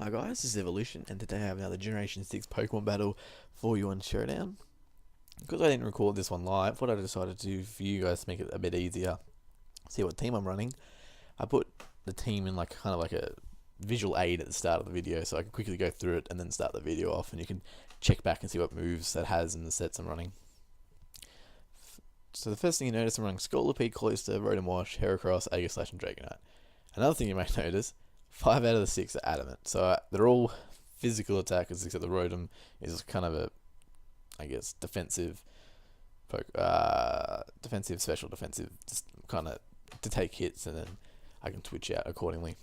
Hi guys, this is Evolution, and today I have another Generation 6 Pokemon battle for you on Showdown. Because I didn't record this one live, what I decided to do for you guys to make it a bit easier, see what team I'm running, I put the team in kind of like a visual aid at the start of the video, so I can quickly go through it and then start the video off, and you can check back and see what moves that has in the sets I'm running. So the first thing you notice, I'm running Scolipede, Cloyster, Rotom Wash, Heracross, Aegislash, and Dragonite. Another thing you may notice, 5 out of the 6 are Adamant. So they're all physical attackers, except the Rotom is kind of a, I guess, defensive, special defensive, just kind of to take hits, and then I can switch out accordingly.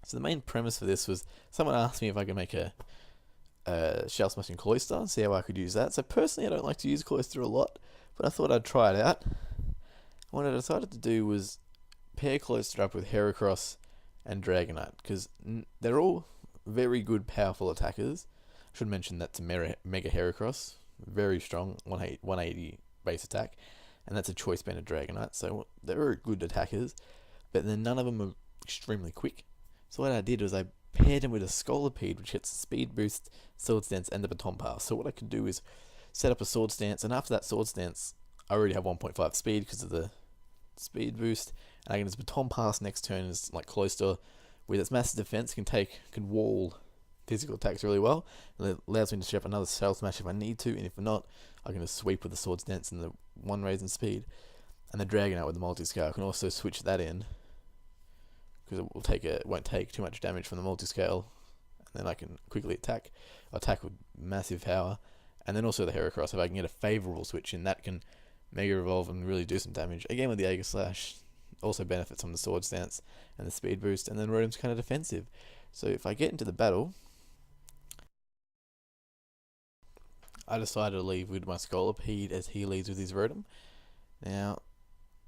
So the main premise for this was, someone asked me if I could make a Shell Smashing Cloyster, see how I could use that. So personally I don't like to use Cloyster a lot, but I thought I'd try it out. What I decided to do was pair Cloyster up with Heracross and Dragonite, because they're all very good, powerful attackers. I should mention that's a Mega Heracross, very strong, 180 base attack, and that's a choice band of Dragonite, so they're good attackers, but then none of them are extremely quick. So what I did was I paired them with a Scolipede, which hits Speed Boost, Sword Stance, and the Baton Pass. So what I could do is set up a Sword Stance, and after that Sword Stance, I already have 1.5 speed because of the speed boost, and I can just Baton Pass next turn is like Cloyster with its massive defense can wall physical attacks really well, and it allows me to show up another Shell Smash if I need to, and if not, I can just sweep with the Sword Stance and the one raise in speed, and the Dragonite with the multi-scale. I can also switch that in because it won't take too much damage from the multi-scale, and then I can quickly attack with massive power, and then also the Heracross, if I can get a favourable switch in, that can Mega Evolve and really do some damage. Again with the Aegislash, also benefits from the Sword Stance and the speed boost, and then Rotom's kind of defensive. So if I get into the battle, I decided to leave with my Scolipede as he leads with his Rotom. Now,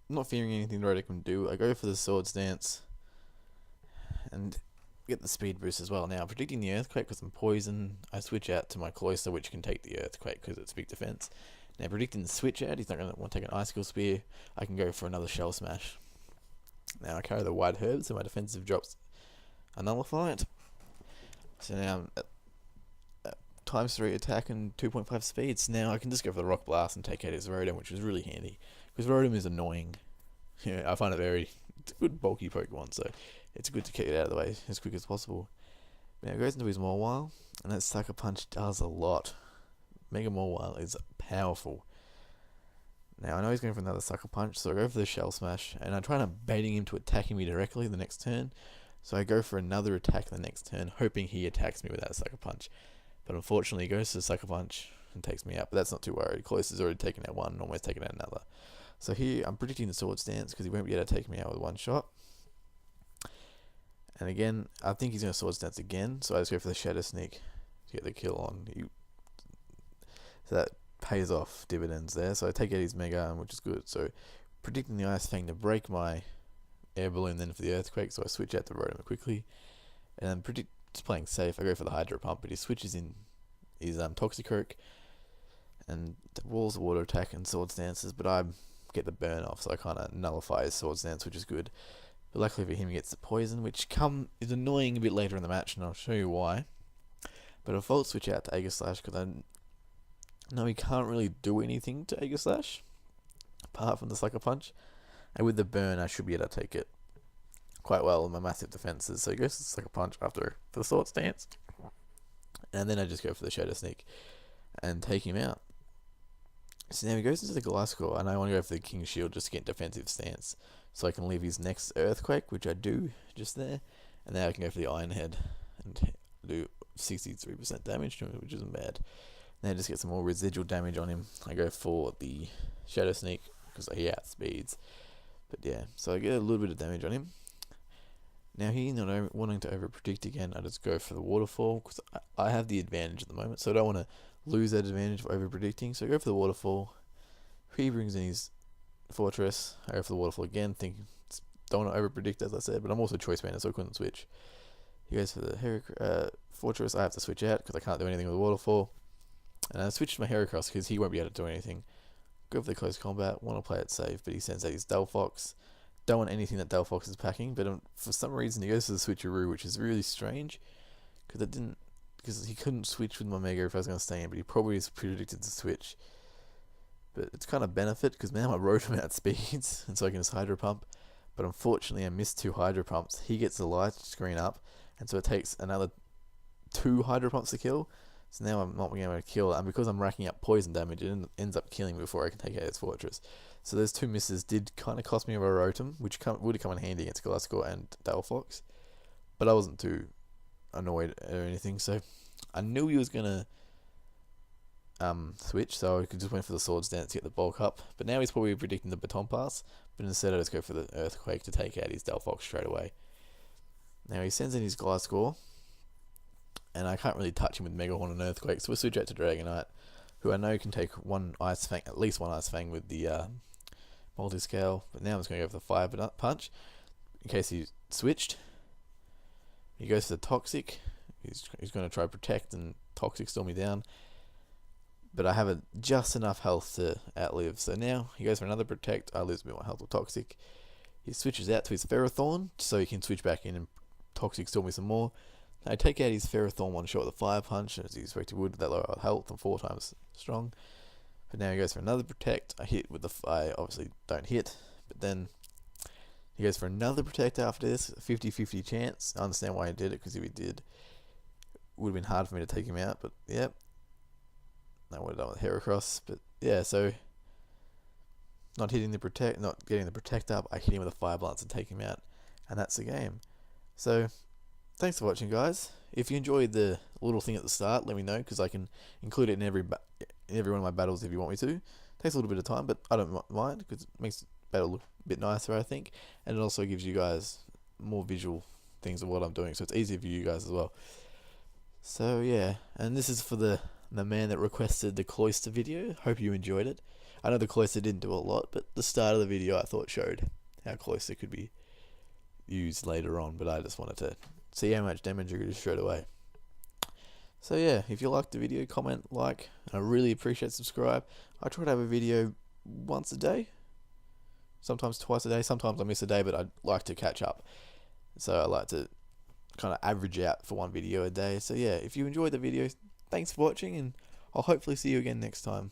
I'm not fearing anything the Rotom can do. I go for the Sword Stance and get the speed boost as well. Now, predicting the Earthquake because I'm poison, I switch out to my Cloyster, which can take the Earthquake because it's big defense. Now, predicting the switch out, he's not going to want to take an Icicle Spear. I can go for another Shell Smash. Now, I carry the White Herb, so my defensive drops are nullified. So now I'm at times 3 attack and 2.5 speed. So now I can just go for the Rock Blast and take out his Rotom, which is really handy, because Rotom is annoying. I find it's a good bulky Pokemon, so it's good to get it out of the way as quick as possible. Now it goes into his Mawile, and that Sucker Punch does a lot. Mega Mawile is powerful. Now I know he's going for another Sucker Punch, so I go for the Shell Smash, and I'm trying to baiting him to attacking me directly the next turn. So I go for another attack the next turn, hoping he attacks me with that Sucker Punch. But unfortunately he goes to the Sucker Punch and takes me out, but that's not too worried. Cloyster's already taken out one and almost taken out another. So here I'm predicting the Sword Stance because he won't be able to take me out with one shot. And again, I think he's going to Sword Stance again, so I just go for the Shadow Sneak to get the kill on. So that pays off dividends there. So I take out his Mega, which is good. So predicting the Ice Fang to break my Air Balloon, then for the Earthquake, so I switch out to Rotom quickly. And then just playing safe, I go for the Hydro Pump, but he switches in his Toxicroak and walls of Water Attack and Sword Stances, but I get the burn off, so I kind of nullify his Sword Stance, which is good. But luckily for him, he gets the Poison, which is annoying a bit later in the match, and I'll show you why. But I default switch out to Aegislash because I know he can't really do anything to Aegislash apart from the Sucker Punch, and with the burn I should be able to take it quite well with my massive defenses. So he goes to the Sucker Punch after the Sword Stance, and then I just go for the Shadow Sneak and take him out. So now he goes into the Gliscor, and I want to go for the King Shield just to get defensive stance, so I can leave his next Earthquake, which I do just there, and now I can go for the Iron Head and do 63% damage to him, which isn't bad. Now just get some more residual damage on him. I go for the Shadow Sneak because he outspeeds. But yeah, so I get a little bit of damage on him. Now he's not wanting to over predict again. I just go for the Waterfall because I have the advantage at the moment, so I don't want to lose that advantage of over predicting. So I go for the Waterfall. He brings in his Fortress. I go for the Waterfall again, thinking don't want to over predict, as I said, but I'm also choice banded, so I couldn't switch. He goes for the Fortress. I have to switch out because I can't do anything with the Waterfall. And I switched to my Heracross because he won't be able to do anything. Go for the Close Combat, want to play it safe, but he sends out his Delphox. Don't want anything that Delphox is packing, but for some reason he goes to the Switcheroo, which is really strange. because he couldn't switch with my Mega if I was going to stay in, but he probably is predicted to switch. But it's kind of benefit because now I wrote him out speeds, and so I can just Hydro Pump. But unfortunately, I missed 2 Hydro Pumps. He gets the light screen up, and so it takes another 2 Hydro Pumps to kill. So now I'm not being able to kill it, and because I'm racking up poison damage, it ends up killing me before I can take out his fortress. So those 2 misses did kind of cost me if I wrote him, which would have come in handy against Glasgow and Delphox. But I wasn't too annoyed or anything, so I knew he was gonna switch, so I could just went for the Swords Dance to get the bulk up. But now he's probably predicting the Baton Pass, but instead I just go for the Earthquake to take out his Delphox straight away. Now he sends in his Gliscor, and I can't really touch him with Megahorn and Earthquake, so we'll switch out to Dragonite, who I know can take at least one Ice Fang with the multi-scale. But now I'm just going to go for the Fire Punch in case he switched. He goes for the Toxic. He's going to try to protect and Toxic Storm me down, but I have just enough health to outlive. So now he goes for another Protect. I lose a bit more health with Toxic. He switches out to his Ferrothorn so he can switch back in and Toxic Storm me some more. I take out his Ferrothorn one shot with a Fire Punch, as he expected would, that lower health and 4 times strong. But now he goes for another Protect. I hit with I obviously don't hit, but then he goes for another Protect after this, 50-50 chance. I understand why he did it, because if he did, it would have been hard for me to take him out, but yep. I would have done with Heracross, but yeah, so not getting the Protect up, I hit him with a Fire Blast and take him out, and that's the game. So thanks for watching, guys. If you enjoyed the little thing at the start, let me know, because I can include it in every one of my battles if you want me to. It takes a little bit of time, but I don't mind, because it makes the battle look a bit nicer, I think, and it also gives you guys more visual things of what I'm doing, so it's easier for you guys as well. So yeah, and this is for the man that requested the Cloyster video. Hope you enjoyed it. I know the Cloyster didn't do a lot, but the start of the video I thought showed how Cloyster could be used later on, but I just wanted to see how much damage you could do straight away. So yeah, if you liked the video, comment, like, and I really appreciate subscribe. I try to have a video once a day, sometimes twice a day, sometimes I miss a day, but I like to catch up. So I like to kind of average out for one video a day. So yeah, if you enjoyed the video, thanks for watching, and I'll hopefully see you again next time.